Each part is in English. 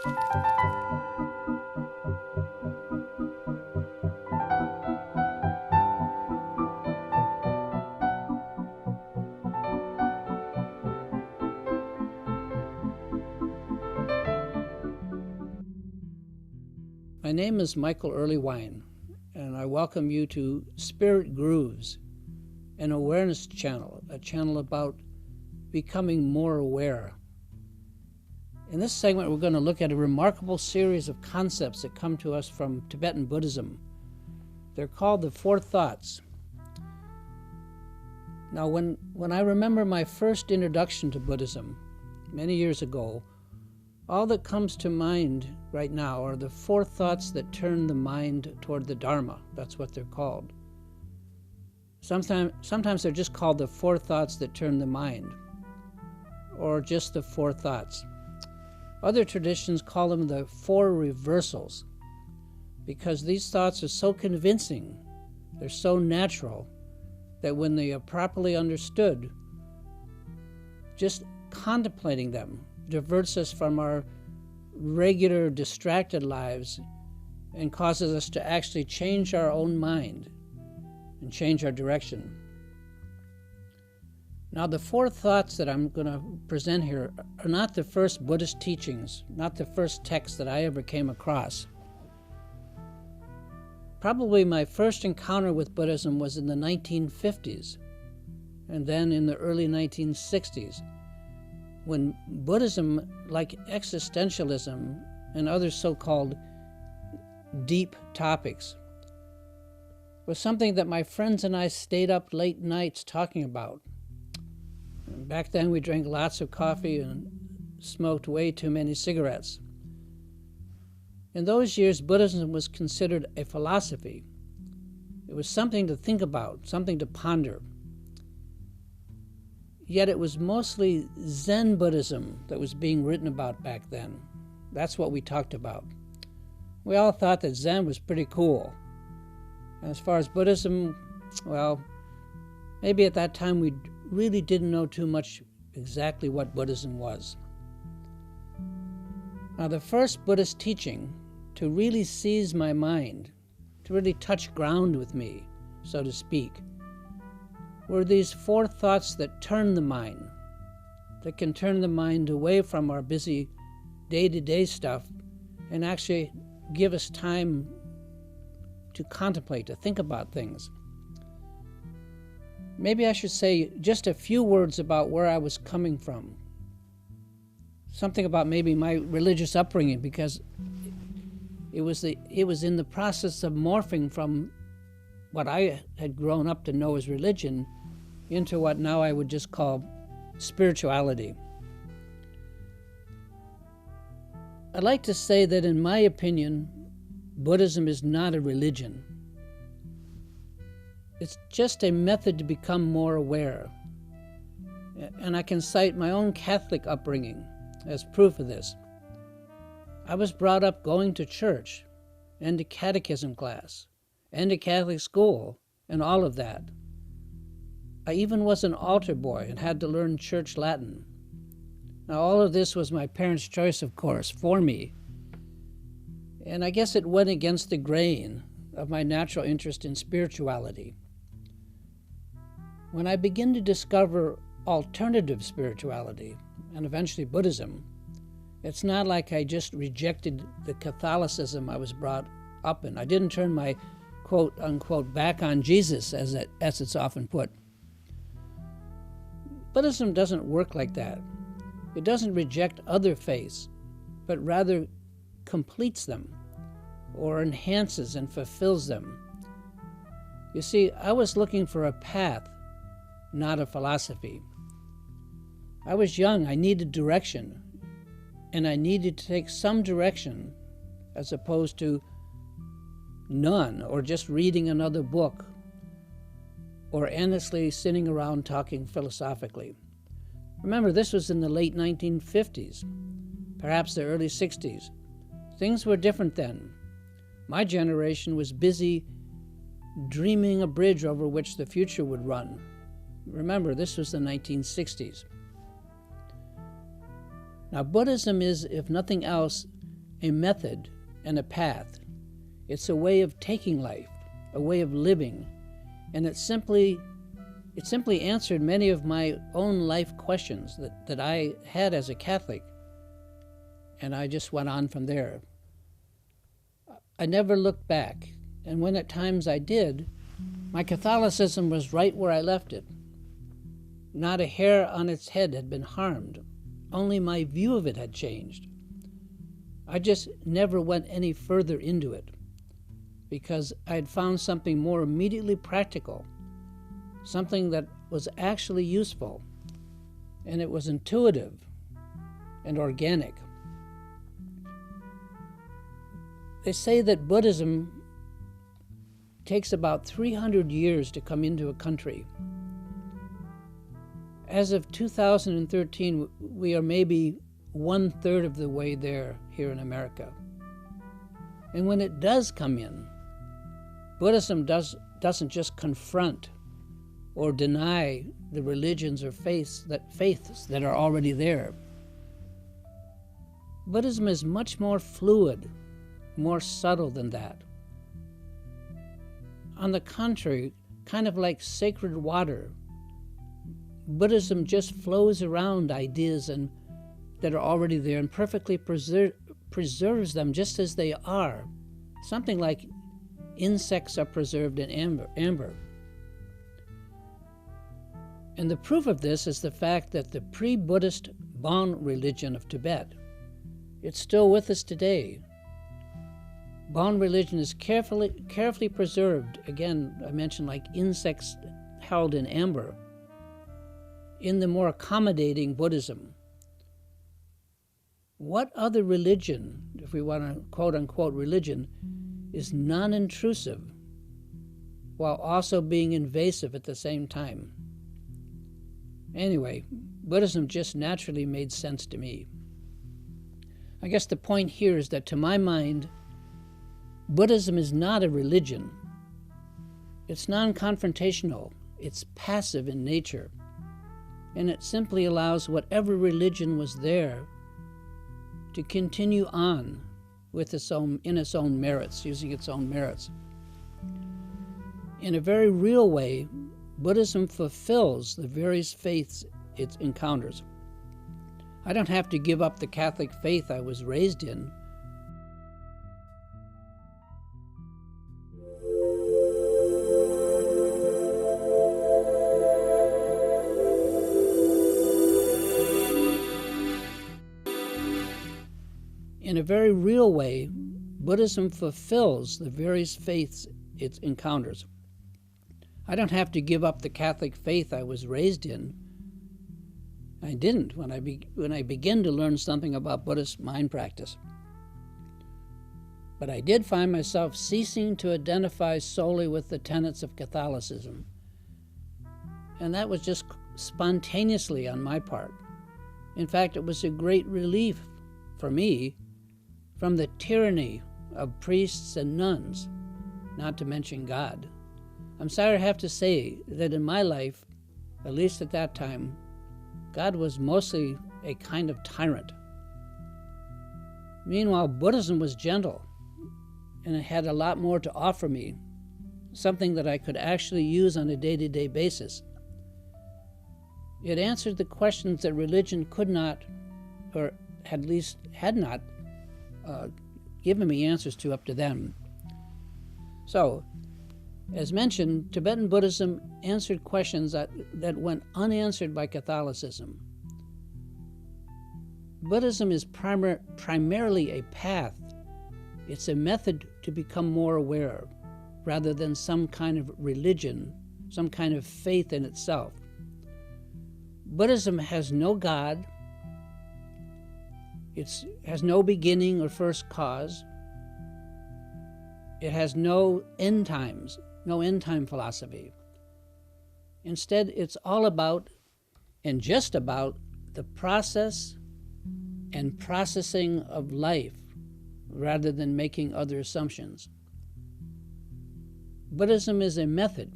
My name is Michael Erlewine, and I welcome you to Spirit Grooves, an awareness channel, a channel about becoming more aware. In this segment, we're going to look at a remarkable series of concepts that come to us from Tibetan Buddhism. They're called the Four Thoughts. Now, when I remember my first introduction to Buddhism many years ago, all that comes to mind right now are the four thoughts that turn the mind toward the Dharma. That's what they're called. Sometimes they're just called the four thoughts that turn the mind, or just the four thoughts. Other traditions call them the four reversals, because these thoughts are so convincing, they're so natural, that when they are properly understood, just contemplating them diverts us from our regular distracted lives and causes us to actually change our own mind and change our direction. Now, the four thoughts that I'm going to present here are not the first Buddhist teachings, not the first text that I ever came across. Probably my first encounter with Buddhism was in the 1950s, and then in the early 1960s. When Buddhism, like existentialism and other so-called deep topics, was something that my friends and I stayed up late nights talking about. And back then we drank lots of coffee and smoked way too many cigarettes. In those years, Buddhism was considered a philosophy. It was something to think about, something to ponder. Yet it was mostly Zen Buddhism that was being written about back then. That's what we talked about. We all thought that Zen was pretty cool. And as far as Buddhism, well, maybe at that time we really didn't know too much exactly what Buddhism was. Now, the first Buddhist teaching to really seize my mind, to really touch ground with me, so to speak, were these four thoughts that turn the mind, that can turn the mind away from our busy day-to-day stuff and actually give us time to contemplate, to think about things. Maybe I should say just a few words about where I was coming from. Something about maybe my religious upbringing, because it was in the process of morphing from what I had grown up to know as religion into what now I would just call spirituality. I'd like to say that in my opinion, Buddhism is not a religion. It's just a method to become more aware. And I can cite my own Catholic upbringing as proof of this. I was brought up going to church and to catechism class and to Catholic school and all of that. I even was an altar boy and had to learn church Latin. Now, all of this was my parents' choice, of course, for me. And I guess it went against the grain of my natural interest in spirituality. When I began to discover alternative spirituality, and eventually Buddhism, it's not like I just rejected the Catholicism I was brought up in. I didn't turn my quote-unquote back on Jesus, as it's often put. Buddhism doesn't work like that. It doesn't reject other faiths, but rather completes them or enhances and fulfills them. You see, I was looking for a path, not a philosophy. I was young, I needed direction, and I needed to take some direction as opposed to none, or just reading another book, or endlessly sitting around talking philosophically. Remember, this was in the late 1950s, perhaps the early 60s. Things were different then. My generation was busy dreaming a bridge over which the future would run. Remember, this was the 1960s. Now, Buddhism is, if nothing else, a method and a path. It's a way of taking life, a way of living, and it simply answered many of my own life questions that I had as a Catholic, and I just went on from there. I never looked back, and when at times I did, my Catholicism was right where I left it. Not a hair on its head had been harmed, only my view of it had changed. I just never went any further into it, because I had found something more immediately practical, something that was actually useful, and it was intuitive and organic. They say that Buddhism takes about 300 years to come into a country. As of 2013, we are maybe 1/3 of the way there here in America. And when it does come in, Buddhism doesn't just confront or deny the religions or faiths that are already there. Buddhism is much more fluid, more subtle than that. On the contrary, kind of like sacred water, Buddhism just flows around ideas that are already there and perfectly preserves them just as they are, something like insects are preserved in amber. And the proof of this is the fact that the pre-Buddhist Bon religion of Tibet, it's still with us today. Bon religion is carefully preserved, again, I mentioned like insects held in amber, in the more accommodating Buddhism. What other religion, if we want to quote-unquote religion, is non-intrusive while also being invasive at the same time? Anyway, Buddhism just naturally made sense to me. I guess the point here is that to my mind, Buddhism is not a religion. It's non-confrontational, it's passive in nature, and it simply allows whatever religion was there to continue on with in its own merits, using its own merits. In a very real way, Buddhism fulfills the various faiths it encounters. I don't have to give up the Catholic faith I was raised in. In a very real way, Buddhism fulfills the various faiths it encounters. I don't have to give up the Catholic faith I was raised in. I didn't when I began to learn something about Buddhist mind practice. But I did find myself ceasing to identify solely with the tenets of Catholicism. And that was just spontaneously on my part. In fact, it was a great relief for me from the tyranny of priests and nuns, not to mention God. I'm sorry to have to say that in my life, at least at that time, God was mostly a kind of tyrant. Meanwhile, Buddhism was gentle, and it had a lot more to offer me, something that I could actually use on a day-to-day basis. It answered the questions that religion could not, or at least had not, given me answers to up to then. So, as mentioned, Tibetan Buddhism answered questions that went unanswered by Catholicism. Buddhism is primarily a path. It's a method to become more aware, rather than some kind of religion, some kind of faith in itself. Buddhism has no God. It has no beginning or first cause. It has no end times, no end time philosophy. Instead, it's all about and just about the process and processing of life rather than making other assumptions. Buddhism is a method,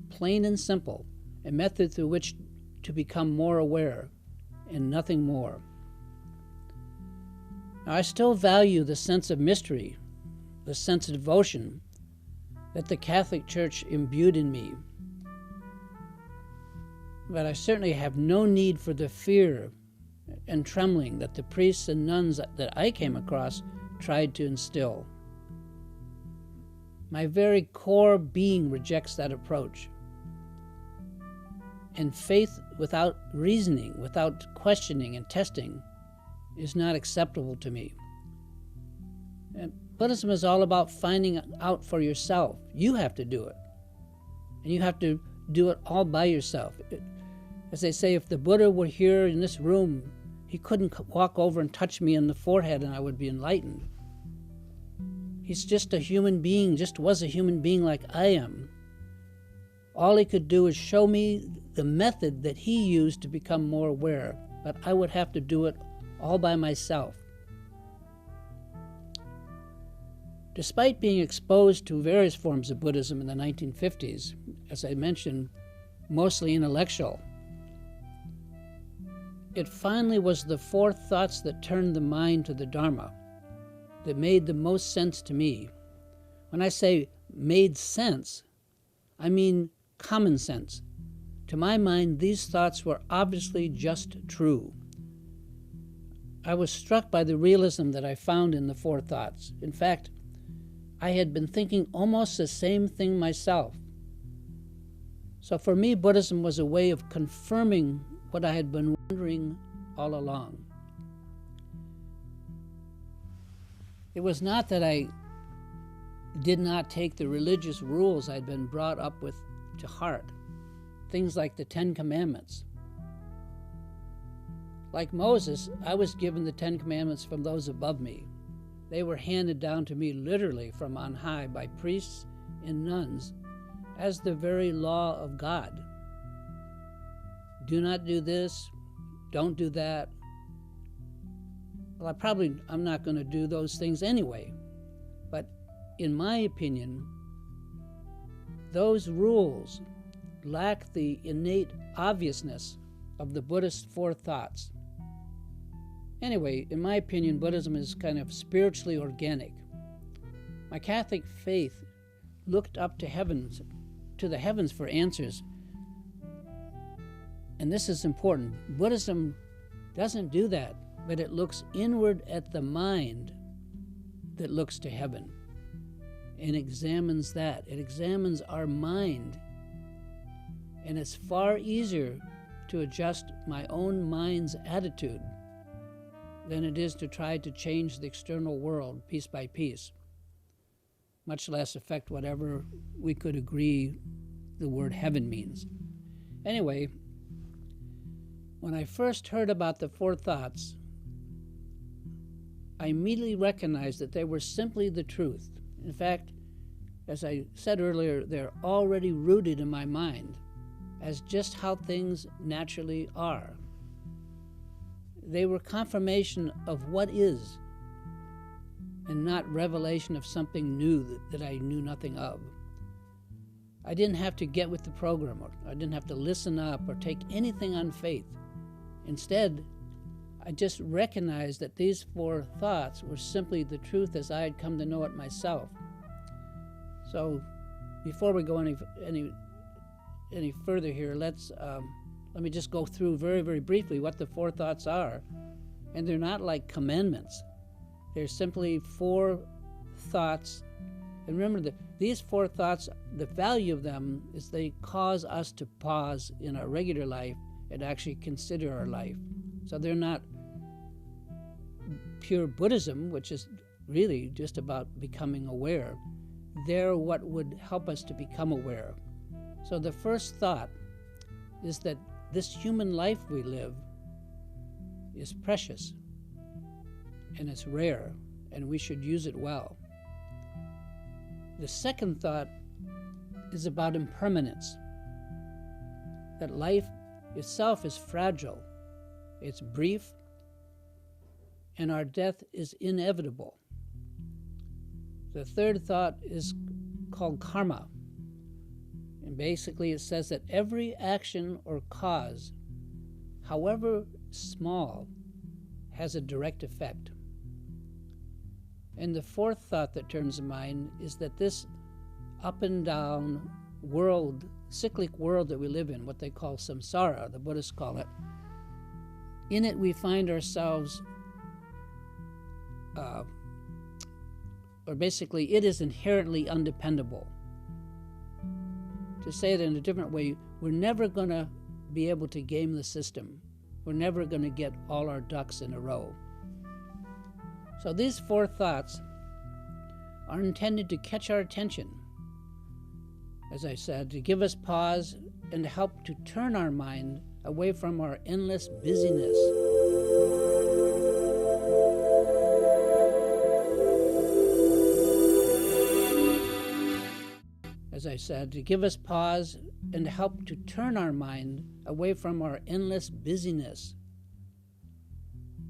plain and simple, a method through which to become more aware and nothing more. Now, I still value the sense of mystery, the sense of devotion that the Catholic Church imbued in me. But I certainly have no need for the fear and trembling that the priests and nuns that I came across tried to instill. My very core being rejects that approach. And faith without reasoning, without questioning and testing, is not acceptable to me. And Buddhism is all about finding out for yourself. You have to do it. And you have to do it all by yourself. As they say, if the Buddha were here in this room, he couldn't walk over and touch me on the forehead and I would be enlightened. He's just a human being, just was a human being like I am. All he could do is show me the method that he used to become more aware, but I would have to do it all by myself. Despite being exposed to various forms of Buddhism in the 1950s, as I mentioned, mostly intellectual, it finally was the four thoughts that turned the mind to the Dharma that made the most sense to me. When I say made sense, I mean common sense. To my mind, these thoughts were obviously just true. I was struck by the realism that I found in the four thoughts. In fact, I had been thinking almost the same thing myself. So for me, Buddhism was a way of confirming what I had been wondering all along. It was not that I did not take the religious rules I'd been brought up with to heart, things like the Ten Commandments. Like Moses, I was given the Ten Commandments from those above me. They were handed down to me literally from on high by priests and nuns as the very law of God. Do not do this, don't do that. Well, I'm not going to do those things anyway. But in my opinion, those rules lack the innate obviousness of the Buddhist four thoughts. Anyway, in my opinion, Buddhism is kind of spiritually organic. My Catholic faith looked up to the heavens for answers. And this is important. Buddhism doesn't do that, but it looks inward at the mind that looks to heaven and examines that. It examines our mind. And it's far easier to adjust my own mind's attitude than it is to try to change the external world piece by piece, much less affect whatever we could agree the word heaven means. Anyway, when I first heard about the four thoughts, I immediately recognized that they were simply the truth. In fact, as I said earlier, they're already rooted in my mind as just how things naturally are. They were confirmation of what is, and not revelation of something new that I knew nothing of. I didn't have to get with the program, or I didn't have to listen up or take anything on faith. Instead, I just recognized that these four thoughts were simply the truth as I had come to know it myself. So, before we go any further here, let me just go through very, very briefly what the four thoughts are. And they're not like commandments. They're simply four thoughts. And remember that these four thoughts, the value of them is they cause us to pause in our regular life and actually consider our life. So they're not pure Buddhism, which is really just about becoming aware. They're what would help us to become aware. So the first thought is that this human life we live is precious and it's rare and we should use it well. The second thought is about impermanence, that life itself is fragile, it's brief, and our death is inevitable. The third thought is called karma. And basically it says that every action or cause, however small, has a direct effect. And the fourth thought that turns the mind is that this up and down world, cyclic world that we live in, what they call samsara, the Buddhists call it, in it we find ourselves, or basically it is inherently undependable. To say it in a different way, we're never going to be able to game the system. We're never going to get all our ducks in a row. So these four thoughts are intended to catch our attention, as I said, to give us pause and to help to turn our mind away from our endless busyness. As I said, to give us pause and to help to turn our mind away from our endless busyness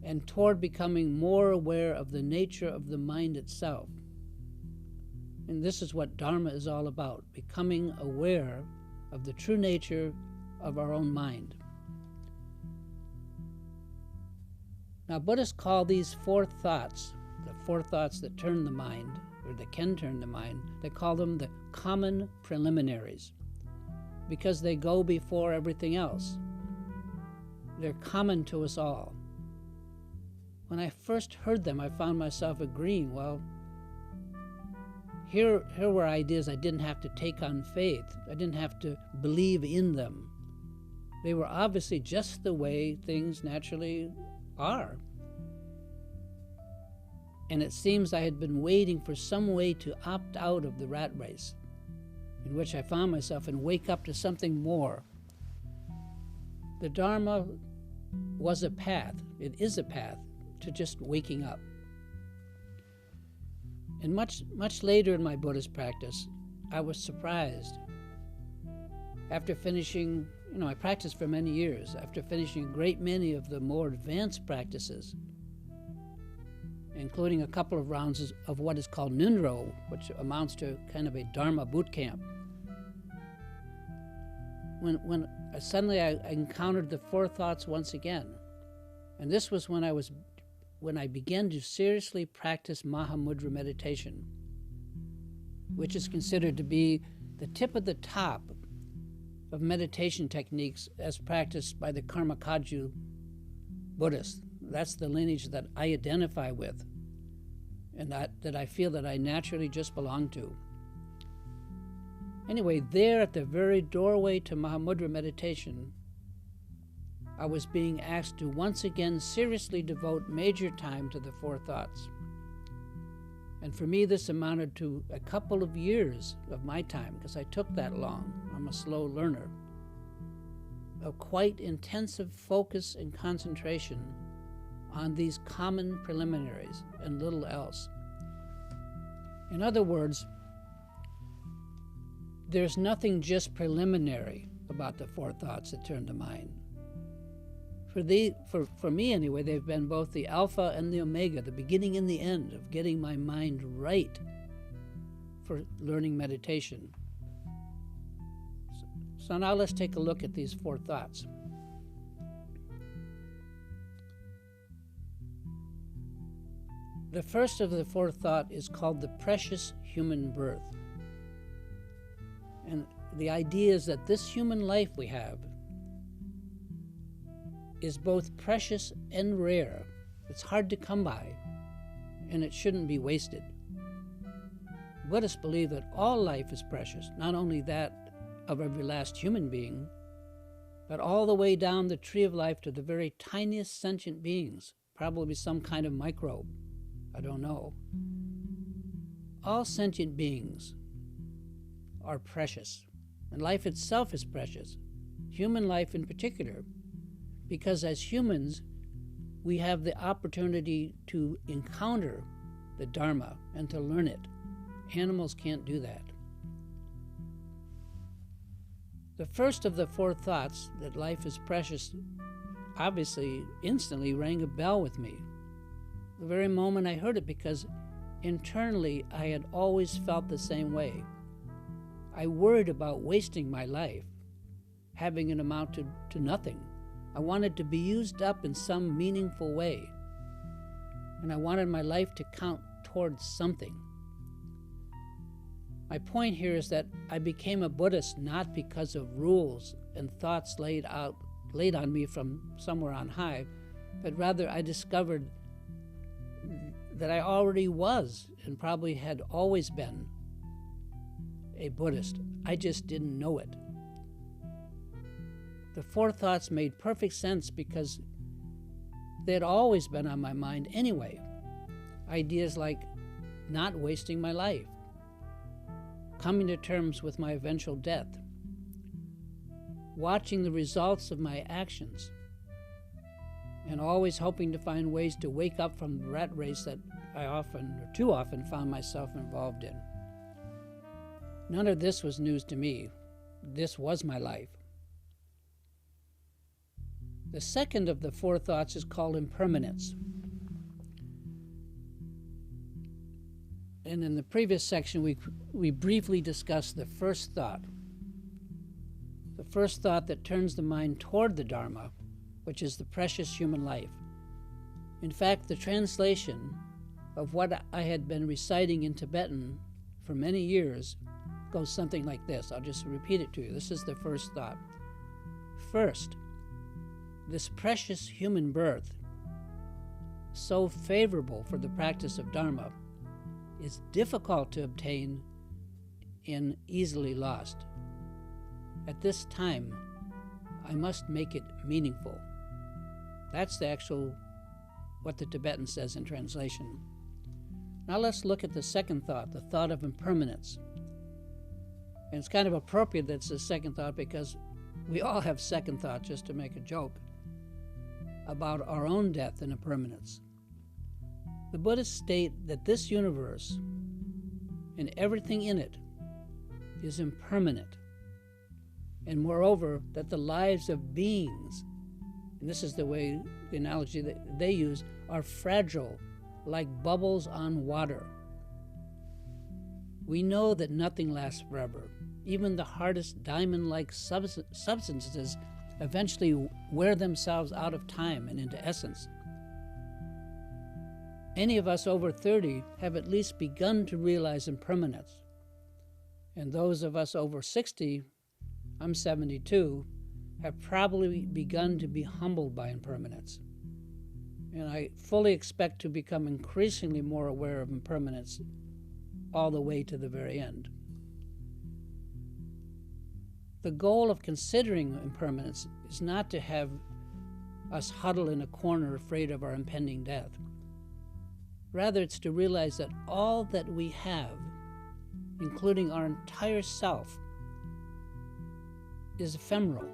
and toward becoming more aware of the nature of the mind itself. And this is what Dharma is all about, becoming aware of the true nature of our own mind. Now, Buddhists call these four thoughts, the four thoughts that turn the mind, or that can turn the mind, they call them the common preliminaries, because they go before everything else. They're common to us all. When I first heard them, I found myself agreeing, well, here were ideas I didn't have to take on faith. I didn't have to believe in them. They were obviously just the way things naturally are. And it seems I had been waiting for some way to opt out of the rat race, in which I found myself, and wake up to something more. The Dharma was a path. It is a path to just waking up. And much later in my Buddhist practice, I was surprised. After finishing, I practiced for many years. After finishing a great many of the more advanced practices, including a couple of rounds of what is called Nunro, which amounts to kind of a Dharma boot camp, when suddenly I encountered the four thoughts once again. And this was when I began to seriously practice Mahamudra meditation, which is considered to be the tip of the top of meditation techniques as practiced by the Karmakaju Buddhists. That's the lineage that I identify with, and that I feel that I naturally just belong to. Anyway, there at the very doorway to Mahamudra meditation, I was being asked to once again seriously devote major time to the four thoughts. And for me, this amounted to a couple of years of my time, because I took that long. I'm a slow learner. Of quite intensive focus and concentration on these common preliminaries and little else. In other words, there's nothing just preliminary about the four thoughts that turn the mind. For me anyway, they've been both the alpha and the omega, the beginning and the end of getting my mind right for learning meditation. So now let's take a look at these four thoughts. The first of the four thought is called the precious human birth. And the idea is that this human life we have is both precious and rare. It's hard to come by, and it shouldn't be wasted. Buddhists believe that all life is precious, not only that of every last human being, but all the way down the tree of life to the very tiniest sentient beings, probably some kind of microbe. I don't know. All sentient beings are precious, and life itself is precious, human life in particular, because as humans, we have the opportunity to encounter the Dharma and to learn it. Animals can't do that. The first of the four thoughts, that life is precious, obviously instantly rang a bell with me the very moment I heard it, because internally I had always felt the same way. I worried about wasting my life, having it amount to nothing. I wanted to be used up in some meaningful way, and I wanted my life to count towards something. My point here is that I became a Buddhist not because of rules and thoughts laid on me from somewhere on high, but rather I discovered that I already was and probably had always been a Buddhist. I just didn't know it. The four thoughts made perfect sense because they had always been on my mind anyway. Ideas like not wasting my life, coming to terms with my eventual death, watching the results of my actions, and always hoping to find ways to wake up from the rat race that I often, or too often, found myself involved in. None of this was news to me. This was my life. The second of the four thoughts is called impermanence. And in the previous section, we briefly discussed the first thought. The first thought that turns the mind toward the Dharma, which is the precious human life. In fact, the translation of what I had been reciting in Tibetan for many years goes something like this. I'll just repeat it to you. This is the first thought. First, this precious human birth, so favorable for the practice of Dharma, is difficult to obtain and easily lost. At this time, I must make it meaningful. That's the actual, what the Tibetan says in translation. Now let's look at the second thought, the thought of impermanence. And it's kind of appropriate that it's the second thought because we all have second thought, just to make a joke, about our own death and impermanence. The Buddhists state that this universe and everything in it is impermanent, and moreover, that the lives of beings, and this is the analogy that they use, are fragile, like bubbles on water. We know that nothing lasts forever. Even the hardest diamond-like substances eventually wear themselves out of time and into essence. Any of us over 30 have at least begun to realize impermanence. And those of us over 60, I'm 72, have probably begun to be humbled by impermanence. And I fully expect to become increasingly more aware of impermanence all the way to the very end. The goal of considering impermanence is not to have us huddle in a corner afraid of our impending death. Rather, it's to realize that all that we have, including our entire self, is ephemeral.